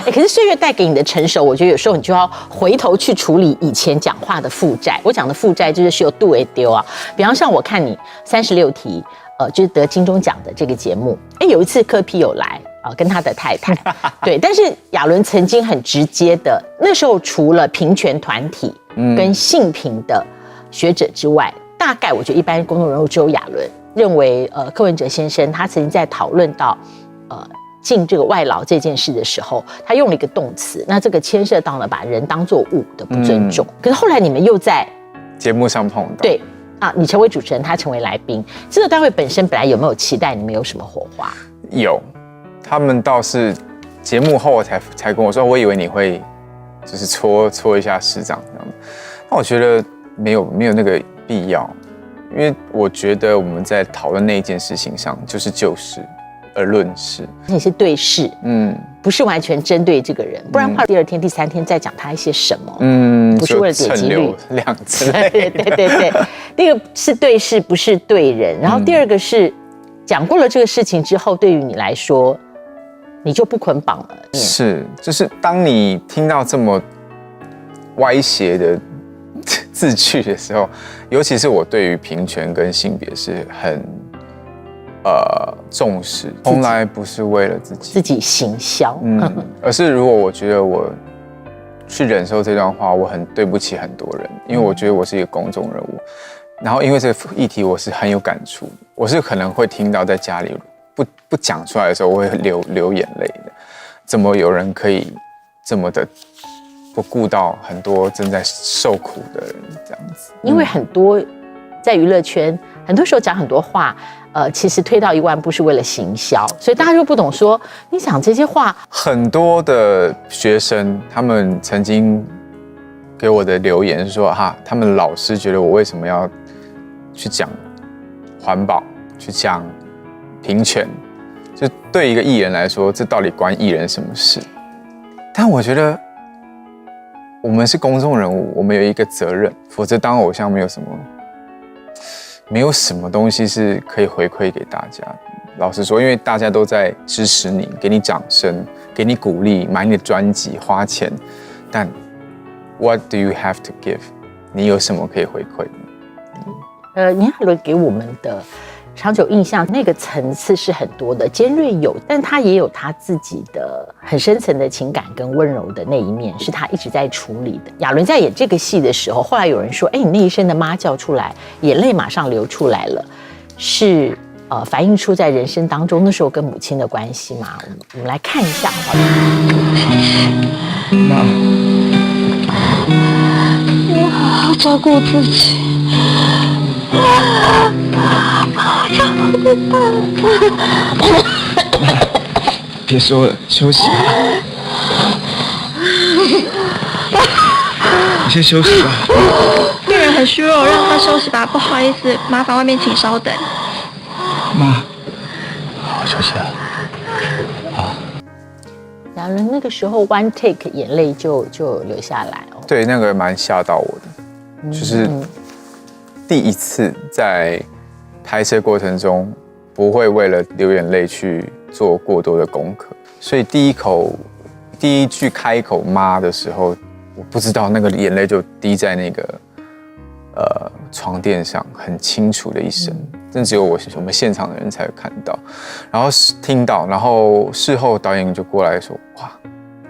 可是岁月带给你的成熟，我觉得有时候你就要回头去处理以前讲话的负债。我讲的负债就是有度为丢啊。比方像我看你36题，就是得金钟奖的这个节目，有一次柯 P 有来。跟他的太太，对，但是亚伦曾经很直接的，那时候除了平权团体跟性平的学者之外，大概我觉得一般公众人物只有亚伦认为，柯文哲先生他曾经在讨论到进这个外劳这件事的时候，他用了一个动词，那这个牵涉到了把人当作物的不尊重。可是后来你们又在节目上碰到，对啊，你成为主持人，他成为来宾，这个单位本身本来有没有期待你们有什么火花？有。他们倒是节目后才跟我说，我以为你会就是戳一下市长，那我觉得没有那个必要，因为我觉得我们在讨论那一件事情上就是就事而论事，你是对事，不是完全针对这个人，不然的话第2天、第3天再讲他一些什么，不是为了点击率量之类的，对，第一个是对事，不是对人，然后第二个是讲过了这个事情之后，对于你来说。你就不捆绑了。是，就是当你听到这么歪斜的字句的时候，尤其是我对于平权跟性别是很重视，从来不是为了自己行销，而是如果我觉得我去忍受这段话，我很对不起很多人，因为我觉得我是一个公众人物，然后因为这个议题我是很有感触，我是可能会听到在家里。不讲出来的时候，我会流眼泪的。怎么有人可以这么的不顾到很多正在受苦的人这样子？因为很多在娱乐圈，很多时候讲很多话，其实推到1万步是为了行销，所以大家就不懂说你讲这些话。很多的学生他们曾经给我的留言是说，他们老师觉得我为什么要去讲环保，去讲。平权，就对一个艺人来说，这到底关艺人什么事？但我觉得我们是公众人物，我们有一个责任，否则当偶像没有什么东西是可以回馈给大家。老实说，因为大家都在支持你，给你掌声，给你鼓励，买你的专辑，花钱，但 What do you have to give？ 你有什么可以回馈的？倪亚伦给我们的。长久印象那个层次是很多的，尖锐有，但他也有他自己的很深层的情感跟温柔的那一面，是他一直在处理的。亚伦在演这个戏的时候，后来有人说：“你那一声的妈叫出来，眼泪马上流出来了，是反映出在人生当中那时候跟母亲的关系嘛？”我们来看一下，好不好？妈，你要好好照顾自己。别说了，休息吧。你先休息吧。病人很虚弱，让他休息吧。不好意思，麻烦外面请稍等。妈，好好休息啊。好。亚伦那个时候 one take 眼泪就流下来哦。对，那个蛮吓到我的，就是第一次在拍摄过程中不会为了流眼泪去做过多的功课，所以第一句开口妈的时候，我不知道那个眼泪就滴在那个床垫上，很清楚的一声，真只有我们现场的人才会看到，然后听到，然后事后导演就过来说，哇，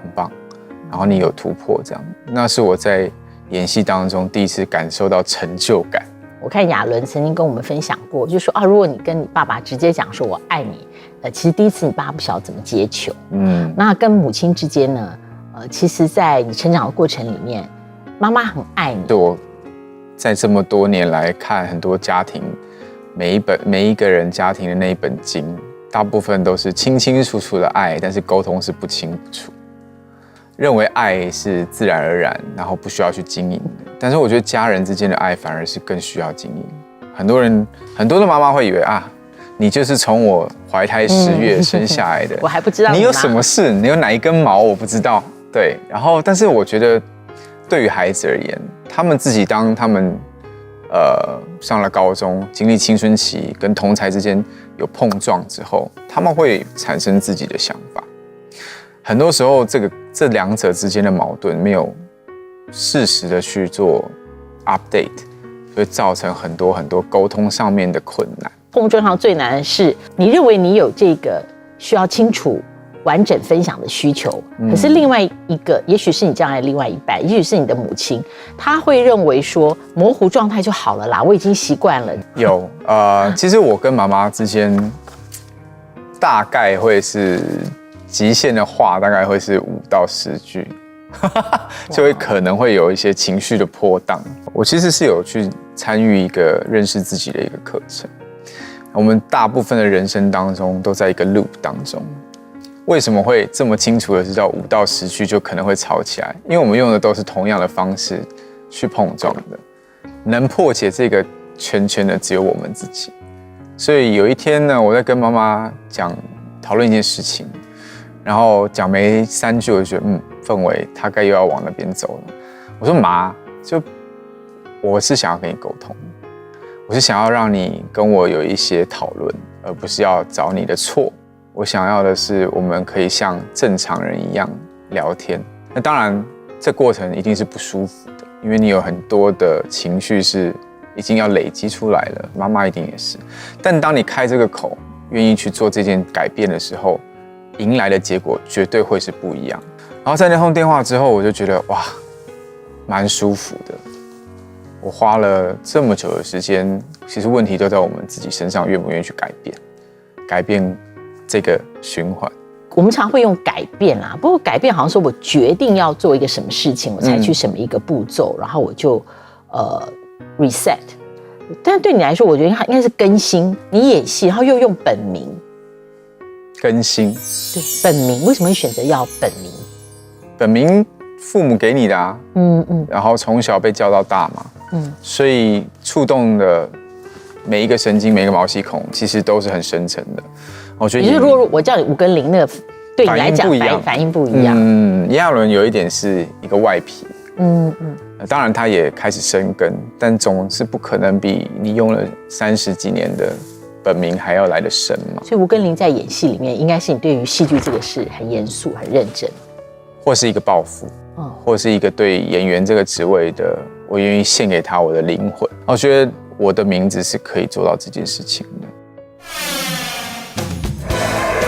很棒，然后你有突破，这样，那是我在演戏当中第一次感受到成就感。我看亚伦曾经跟我们分享过，就说如果你跟你爸爸直接讲说我爱你，其实第一次你爸不晓得怎么接球，那跟母亲之间呢，其实在你成长的过程里面，妈妈很爱你。对，我在这么多年来看很多家庭，每一个人家庭的那一本经，大部分都是清清楚楚的爱，但是沟通是不清不楚。认为爱是自然而然，然后不需要去经营的。但是我觉得家人之间的爱反而是更需要经营。很多的妈妈会以为你就是从我怀胎10月生下来的，我还不知道你有什么事，你有哪一根毛我不知道。对，然后但是我觉得对于孩子而言，他们自己当他们上了高中，经历青春期，跟同侪之间有碰撞之后，他们会产生自己的想法。很多时候这两者之间的矛盾没有适时的去做 update， 会造成很多沟通上面的困难。工作上最难的是，你认为你有这个需要清楚完整分享的需求，可是另外一个，也许是你将来的另外一半，也许是你的母亲，她会认为说模糊状态就好了啦，我已经习惯了。有其实我跟妈妈之间大概会是极限的话，大概会是5到10句，就会可能会有一些情绪的波荡。我其实是有去参与一个认识自己的一个课程。我们大部分的人生当中都在一个 loop 当中。为什么会这么清楚的知道5到10句就可能会吵起来？因为我们用的都是同样的方式去碰撞的，能破解这个圈圈的只有我们自己。所以有一天呢，我在跟妈妈讨论一件事情，然后讲没3句，我就觉得氛围大概又要往那边走了。我说妈，我是想要跟你沟通，我是想要让你跟我有一些讨论，而不是要找你的错。我想要的是，我们可以像正常人一样聊天。那当然，这过程一定是不舒服的，因为你有很多的情绪是已经要累积出来了。妈妈一定也是。但当你开这个口，愿意去做这件改变的时候，迎来的结果绝对会是不一样。然后在那通电话之后，我就觉得哇，蛮舒服的。我花了这么久的时间，其实问题都在我们自己身上，愿不愿意去改变这个循环。我们常会用改变啦，不过改变好像说我决定要做一个什么事情，我采取什么一个步骤，然后我就reset。但是对你来说，我觉得应该是更新。你演戏，然后又用本名更新，对，本名为什么会选择要本名？本名父母给你的啊，然后从小被教到大嘛，所以触动的每一个神经、每一个毛细孔，其实都是很深层的。我觉得，你是如果我叫你5跟0，那个对你来讲反应不一样。炎亚纶有一点是一个外皮，当然他也开始生根，但总是不可能比你用了30几年的本名还要来得深嘛。所以5跟0在演戏里面，应该是你对于戏剧这个事很严肃、很认真，或是一个抱负，或是一个对演员这个职位的，我愿意献给他我的灵魂。我觉得我的名字是可以做到这件事情的。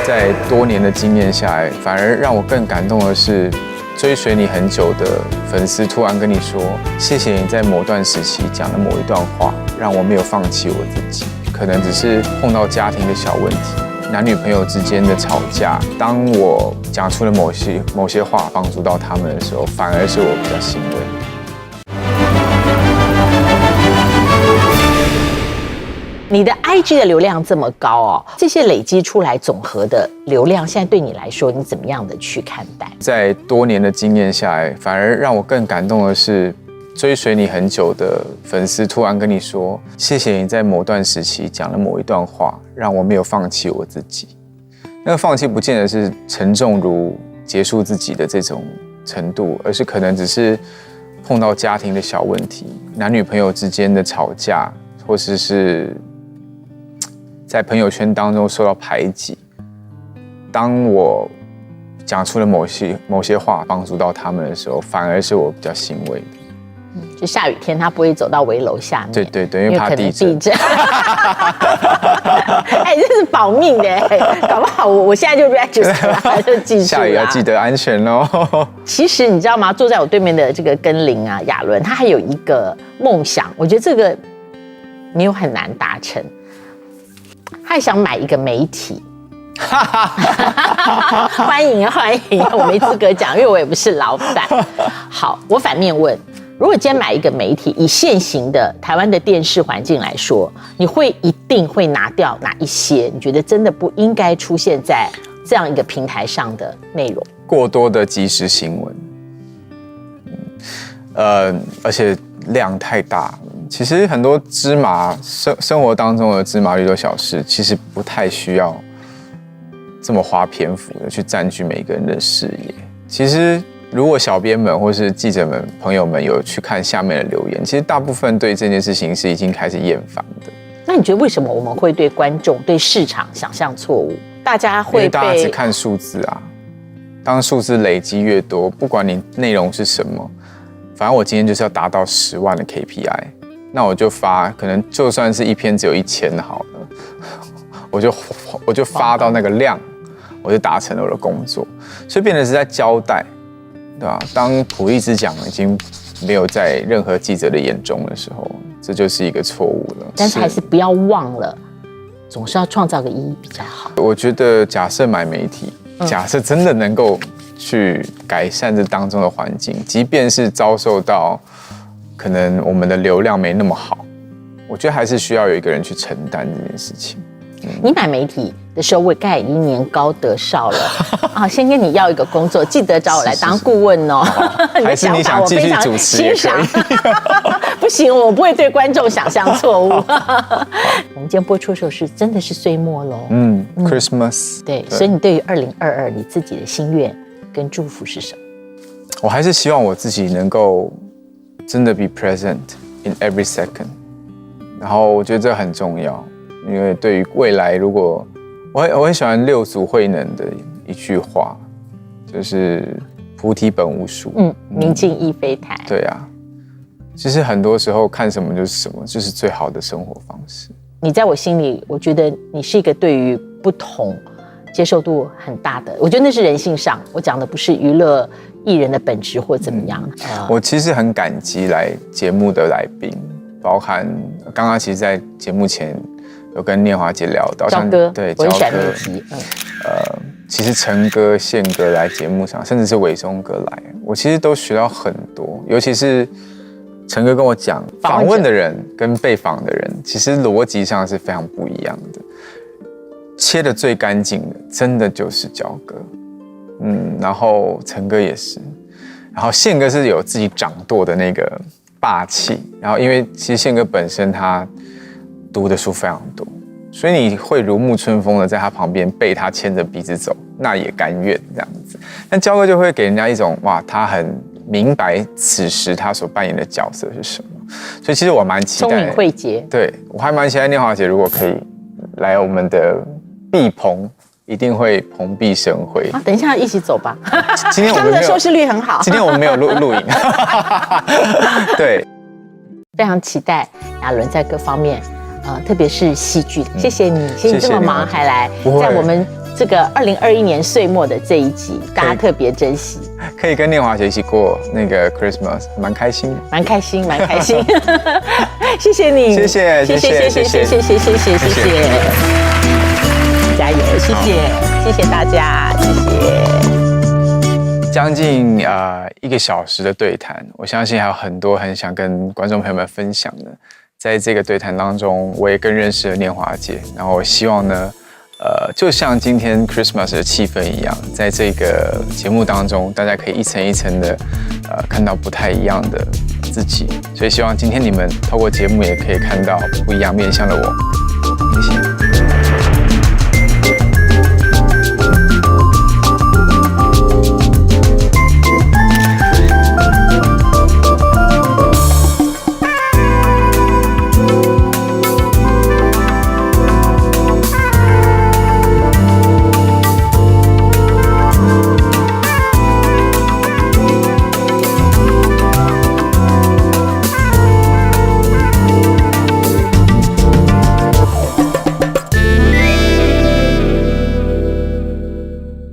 在多年的经验下来，反而让我更感动的是，追随你很久的粉丝突然跟你说，谢谢你在某段时期讲的某一段话，让我没有放弃我自己。可能只是碰到家庭的小问题，男女朋友之间的吵架，当我讲出了某些话帮助到他们的时候，反而是我比较欣慰。你的 IG 的流量这么高哦，这些累积出来总和的流量，现在对你来说，你怎么样的去看待？在多年的经验下来，反而让我更感动的是，追随你很久的粉丝突然跟你说，谢谢你在某段时期讲了某一段话，让我没有放弃我自己。那个放弃不见得是沉重如结束自己的这种程度，而是可能只是碰到家庭的小问题，男女朋友之间的吵架，或是在朋友圈当中受到排挤。当我讲出了某些话帮助到他们的时候，反而是我比较欣慰的。就下雨天他不会走到围楼下面，对，因为怕地震。哎，这是保命的，搞不好我现在就 register 了，就记住了。下雨要记得安全哦。其实你知道吗？坐在我对面的这个跟林啊，亚纶，他还有一个梦想，我觉得这个没有很难达成。他还想买一个媒体。欢迎，我没资格讲，因为我也不是老板。好，我反面问。如果今天买一个媒体，以现行的台湾的电视环境来说，你一定会拿掉哪一些？你觉得真的不应该出现在这样一个平台上的内容？过多的即时新闻，而且量太大。其实很多芝麻生活当中的芝麻绿豆小事，其实不太需要这么花篇幅的去占据每个人的视野。其实。如果小编们或是记者们、朋友们有去看下面的留言，其实大部分对这件事情是已经开始厌烦的。那你觉得为什么我们会对观众、对市场想象错误？大家会因为大家只看数字啊，当数字累积越多，不管你内容是什么，反正我今天就是要达到10万的 KPI， 那我就发，可能就算是一篇只有1000好了，我就发到那个量，我就达成了我的工作，所以变成是在交代，对吧？当普利兹奖已经没有在任何记者的眼中的时候，这就是一个错误了。但是还是不要忘了，总是要创造个意义比较好。我觉得，假设买媒体，假设真的能够去改善这当中的环境，即便是遭受到可能我们的流量没那么好，我觉得还是需要有一个人去承担这件事情。你买媒体的时候，我概已经年高德少了啊！先跟你要一个工作，记得找我来当顾问哦。还是你想继续主持也可以？不行，我不会对观众想象错误。我们今天播出的时候真的是岁末喽。Christmas。对，所以你对于2022你自己的心愿跟祝福是什么？我还是希望我自己能够真的 be present in every second， 然后我觉得这很重要。因为对于未来，如果我很喜欢六祖慧能的一句话，就是菩提本无树，明镜亦非台。对啊，其实很多时候看什么就是什么，就是最好的生活方式。你在我心里，我觉得你是一个对于不同接受度很大的，我觉得那是人性上，我讲的不是娱乐艺人的本质或怎么样。我其实很感激来节目的来宾，包含刚刚其实在节目前有跟念华姐聊到，焦哥，对，我很喜欢焦哥，那一集。其实陈哥、宪哥来节目上，甚至是伟忠哥来，我其实都学到很多，尤其是陈哥跟我讲，访问的人跟被访的人，其实逻辑上是非常不一样的。切得最干净的，真的就是焦哥，然后陈哥也是，然后宪哥是有自己掌舵的那个霸气，然后因为其实宪哥本身他读的书非常多，所以你会如沐春风的在他旁边被他牵着鼻子走，那也甘愿这样子。但焦哥就会给人家一种哇，他很明白此时他所扮演的角色是什么，所以其实我蛮期待，聪明慧捷，对我还蛮期待念华姐如果可以来我们的毕棚，一定会蓬荜生辉。等一下一起走吧。今天我他们的收视率很好。今天我们没有录影。对，非常期待亚伦在各方面，特别是戏剧。谢谢你，谢谢你这么忙还来，在我们这个2021年岁末的这一集，大家特别珍惜。可以跟念华姐一起过那个 Christmas， 蛮开心的，蛮开心，蛮开心。谢谢你，谢谢，谢谢，谢谢，谢谢，加油，谢谢大家，谢谢。将近1个小时的对谈，我相信还有很多很想跟观众朋友们分享的。在这个对谈当中，我也更认识了念华姐，然后我希望呢，就像今天 Christmas 的气氛一样，在这个节目当中，大家可以一层一层的看到不太一样的自己，所以希望今天你们透过节目也可以看到不一样面向的我。谢谢。